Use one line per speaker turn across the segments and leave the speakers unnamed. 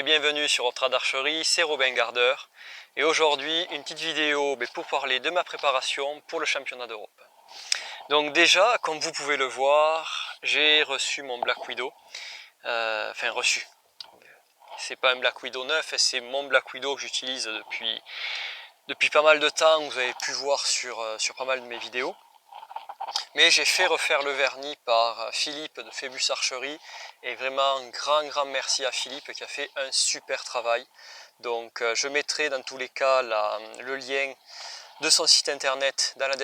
bienvenue sur Optrad Archerie, c'est Robin Gardeur. Et aujourd'hui, une petite vidéo pour parler de ma préparation pour le championnat d'Europe. Donc déjà, comme vous pouvez le voir, j'ai reçu mon Black Widow. Enfin reçu. C'est pas un Black Widow neuf, c'est mon Black Widow que j'utilise depuis pas mal de temps, vous avez pu voir sur pas mal de mes vidéos. Mais j'ai fait refaire le vernis par Philippe de Phébus Archerie et vraiment un grand merci à Philippe qui a fait un super travail. Donc je mettrai dans tous les cas le lien de son site internet dans la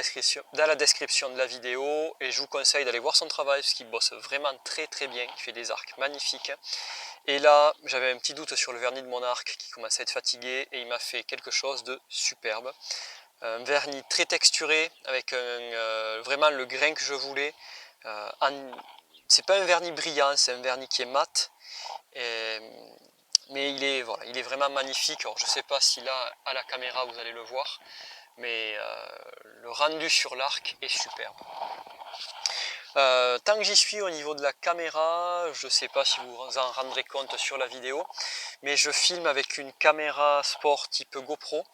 description de la vidéo et je vous conseille d'aller voir son travail parce qu'il bosse vraiment très bien, il fait des arcs magnifiques. Et là j'avais un petit doute sur le vernis de mon arc qui commençait à être fatigué et il m'a fait quelque chose de superbe. Un vernis très texturé avec vraiment le grain que je voulais. C'est pas un vernis brillant, c'est un vernis qui est mat. Mais il est vraiment magnifique. Alors, je ne sais pas si là à la caméra vous allez le voir, mais le rendu sur l'arc est superbe. Tant que j'y suis au niveau de la caméra, je ne sais pas si vous en rendrez compte sur la vidéo, mais je filme avec une caméra sport type GoPro.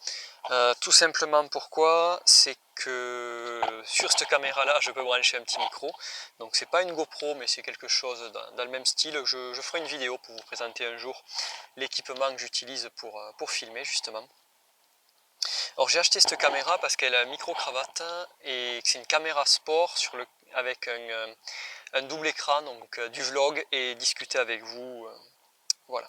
Tout simplement pourquoi, c'est que sur cette caméra là je peux brancher un petit micro, donc c'est pas une GoPro mais c'est quelque chose dans le même style. Je ferai une vidéo pour vous présenter un jour l'équipement que j'utilise pour filmer justement. Alors j'ai acheté cette caméra parce qu'elle a un micro cravate et que c'est une caméra sport avec un double écran, donc du vlog et discuter avec vous. Voilà.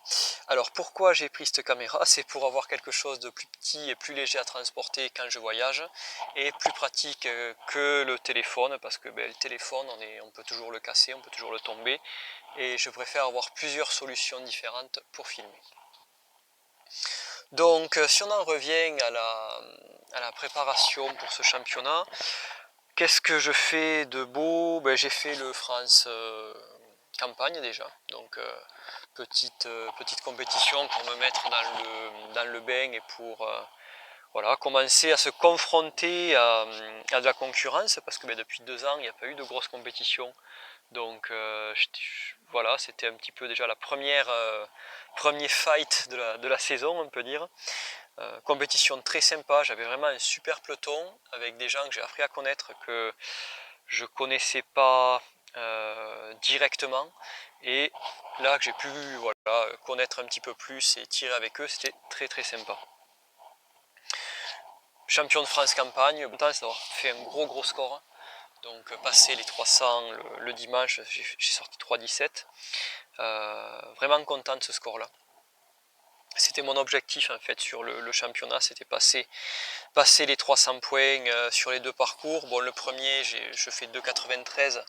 Alors pourquoi j'ai pris cette caméra? C'est pour avoir quelque chose de plus petit et plus léger à transporter quand je voyage et plus pratique que le téléphone parce que le téléphone on peut toujours le casser, on peut toujours le tomber et je préfère avoir plusieurs solutions différentes pour filmer. Donc si on en revient à la préparation pour ce championnat, qu'est-ce que je fais de beau? J'ai fait le France campagne déjà, donc petite compétition pour me mettre dans le bain et pour voilà, commencer à se confronter à de la concurrence parce que depuis 2 ans il n'y a pas eu de grosses compétitions, donc voilà, c'était un petit peu déjà la premier fight de la saison on peut dire. Compétition très sympa, j'avais vraiment un super peloton avec des gens que j'ai appris à connaître que je connaissais pas directement et là que j'ai pu connaître un petit peu plus et tirer avec eux, c'était très sympa. Champion de France campagne, content c'est d'avoir fait un gros score, donc passer les 300 le dimanche, j'ai sorti 3,17, vraiment content de ce score là. C'était mon objectif en fait sur le championnat, c'était passer les 300 points sur les 2 parcours. Bon, le premier, je fais 2,93,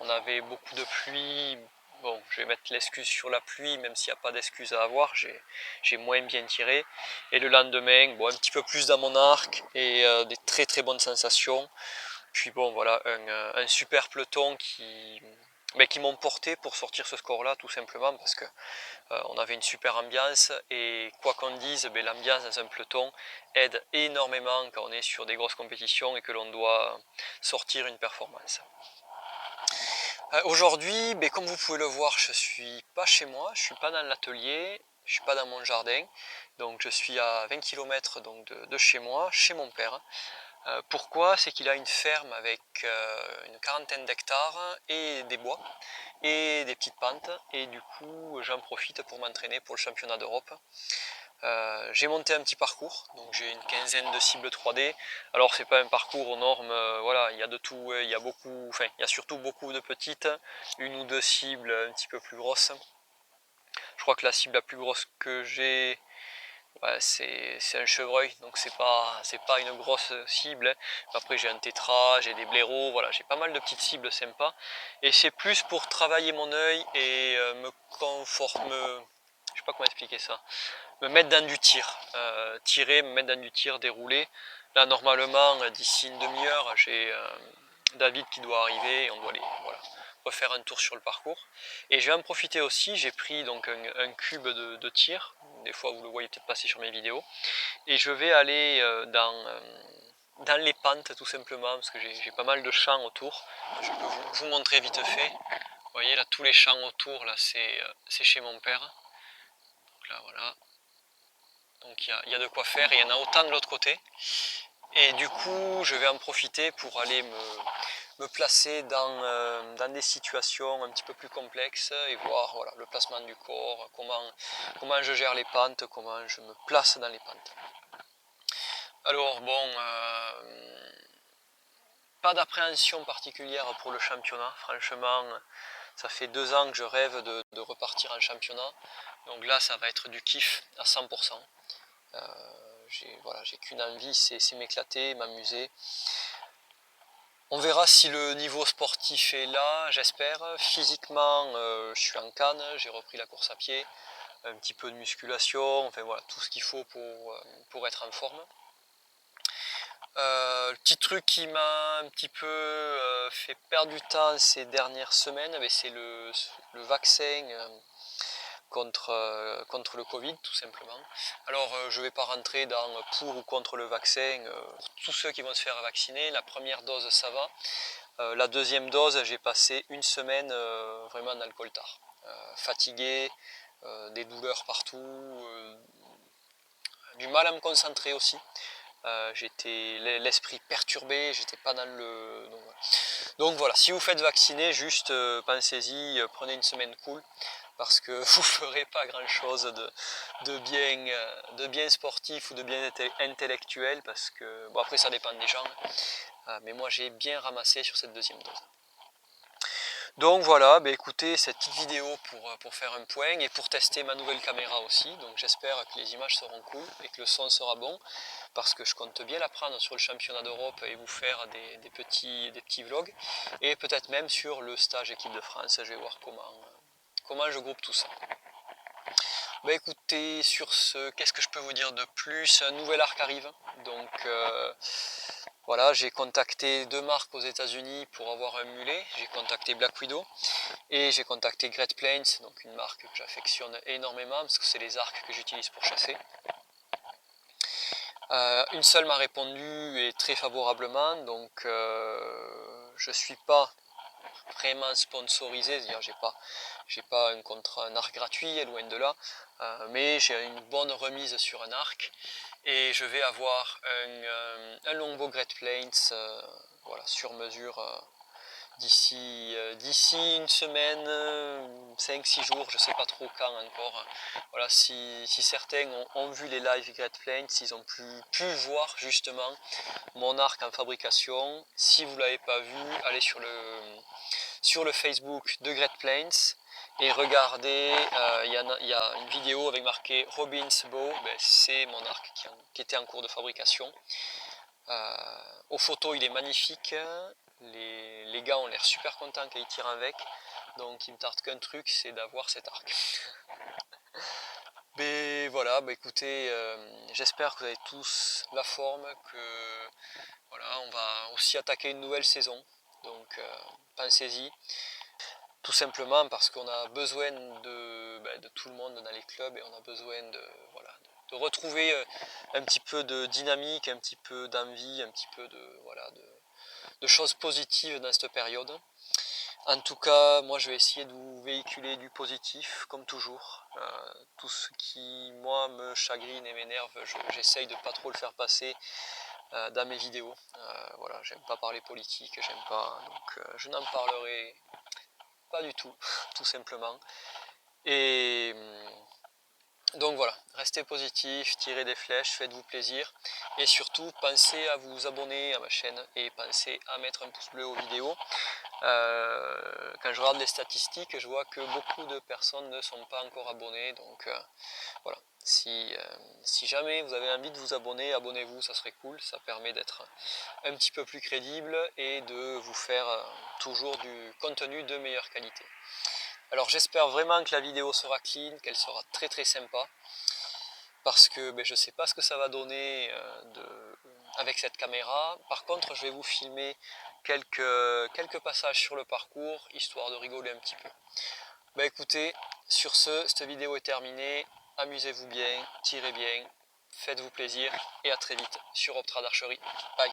on avait beaucoup de pluie. Bon, je vais mettre l'excuse sur la pluie, même s'il n'y a pas d'excuse à avoir, j'ai moins bien tiré. Et le lendemain, bon, un petit peu plus dans mon arc et des très bonnes sensations. Puis bon, voilà, un super peloton qui m'ont porté pour sortir ce score-là, tout simplement, parce que on avait une super ambiance et quoi qu'on dise, l'ambiance dans un peloton aide énormément quand on est sur des grosses compétitions et que l'on doit sortir une performance. Aujourd'hui, comme vous pouvez le voir, je ne suis pas chez moi, je ne suis pas dans l'atelier, je ne suis pas dans mon jardin, donc je suis à 20 km donc, de chez moi, chez mon père. Pourquoi? C'est qu'il a une ferme avec une quarantaine d'hectares et des bois et des petites pentes et du coup j'en profite pour m'entraîner pour le championnat d'Europe. J'ai monté un petit parcours, donc j'ai une quinzaine de cibles 3D. Alors c'est pas un parcours aux normes, voilà, il y a de tout, il y a surtout beaucoup de petites, 1 ou 2 cibles un petit peu plus grosses. Je crois que la cible la plus grosse que j'ai, ouais, c'est un chevreuil, donc c'est pas une grosse cible. Après j'ai un tétra, j'ai des blaireaux, voilà, j'ai pas mal de petites cibles sympas. Et c'est plus pour travailler mon œil et je sais pas comment expliquer ça, me mettre dans du tir, tirer, me mettre dans du tir, dérouler. Là normalement d'ici une demi-heure j'ai David qui doit arriver et on doit aller refaire un tour sur le parcours. Et je vais en profiter aussi, j'ai pris donc un cube de tir, des fois vous le voyez peut-être passer sur mes vidéos, et je vais aller dans les pentes tout simplement, parce que j'ai pas mal de champs autour, je peux vous montrer vite fait. Vous voyez là tous les champs autour, là c'est chez mon père. là voilà. Donc il y a de quoi faire et il y en a autant de l'autre côté. Et du coup, je vais en profiter pour aller me placer dans des situations un petit peu plus complexes et voir voilà, le placement du corps, comment je gère les pentes, comment je me place dans les pentes. Alors bon, pas d'appréhension particulière pour le championnat. Franchement, ça fait 2 ans que je rêve de repartir en championnat. Donc là, ça va être du kiff à 100%. J'ai qu'une envie, c'est m'éclater, m'amuser. On verra si le niveau sportif est là, j'espère. Physiquement, je suis en canne, j'ai repris la course à pied, un petit peu de musculation, enfin voilà, tout ce qu'il faut pour être en forme. Le petit truc qui m'a un petit peu fait perdre du temps ces dernières semaines, c'est le vaccin contre le Covid tout simplement. Alors je ne vais pas rentrer dans pour ou contre le vaccin. Pour tous ceux qui vont se faire vacciner, la première dose ça va. La deuxième dose, j'ai passé une semaine vraiment dans le coltard. Fatigué, des douleurs partout, du mal à me concentrer aussi. J'étais l'esprit perturbé, j'étais pas dans le... Donc voilà, si vous faites vacciner, juste pensez-y, prenez une semaine cool, parce que vous ferez pas grand chose de bien sportif ou de bien intellectuel, parce que, bon après ça dépend des gens, mais moi j'ai bien ramassé sur cette deuxième dose. Donc voilà, écoutez, cette petite vidéo pour faire un point et pour tester ma nouvelle caméra aussi. Donc j'espère que les images seront cool et que le son sera bon, parce que je compte bien la prendre sur le championnat d'Europe et vous faire des petits vlogs. Et peut-être même sur le stage équipe de France, je vais voir comment je groupe tout ça. Écoutez, sur ce, qu'est-ce que je peux vous dire de plus? Un nouvel arc arrive, donc voilà, j'ai contacté 2 marques aux États-Unis pour avoir un mulet. J'ai contacté Black Widow et j'ai contacté Great Plains, donc une marque que j'affectionne énormément parce que c'est les arcs que j'utilise pour chasser. Une seule m'a répondu et très favorablement, donc je ne suis pas vraiment sponsorisé, c'est-à-dire j'ai pas un arc gratuit, loin de là, mais j'ai une bonne remise sur un arc et je vais avoir un longbow Great Plains voilà, sur mesure d'ici une semaine, 5-6 jours, je ne sais pas trop quand encore. Voilà, si certains ont vu les lives Great Plains, ils ont pu voir justement mon arc en fabrication. Si vous ne l'avez pas vu, allez sur le Facebook de Great Plains et regardez, il y a une vidéo avec marqué Robin's Bow, c'est mon arc qui était en cours de fabrication. Aux photos il est magnifique, les gars ont l'air super contents quand ils tirent avec, donc il me tarde qu'un truc, c'est d'avoir cet arc. Mais voilà, écoutez, j'espère que vous avez tous la forme, que voilà, on va aussi attaquer une nouvelle saison, donc pensez-y. Tout simplement parce qu'on a besoin de tout le monde dans les clubs et on a besoin de retrouver un petit peu de dynamique, un petit peu d'envie, un petit peu de choses positives dans cette période. En tout cas, moi je vais essayer de vous véhiculer du positif, comme toujours. Tout ce qui, moi, me chagrine et m'énerve, j'essaye de pas trop le faire passer dans mes vidéos. Voilà, j'aime pas parler politique, j'aime pas, donc je n'en parlerai pas du tout, tout simplement. Et donc voilà, restez positif, tirez des flèches, faites-vous plaisir. Et surtout, pensez à vous abonner à ma chaîne et pensez à mettre un pouce bleu aux vidéos. Quand je regarde les statistiques, je vois que beaucoup de personnes ne sont pas encore abonnées. Donc voilà, si jamais vous avez envie de vous abonner, abonnez-vous, ça serait cool. Ça permet d'être un petit peu plus crédible et de vous faire toujours du contenu de meilleure qualité. Alors j'espère vraiment que la vidéo sera clean, qu'elle sera très très sympa, parce que je ne sais pas ce que ça va donner avec cette caméra. Par contre, je vais vous filmer quelques passages sur le parcours, histoire de rigoler un petit peu. Écoutez, sur ce, cette vidéo est terminée. Amusez-vous bien, tirez bien, faites-vous plaisir et à très vite sur Optrad Archery. Bye.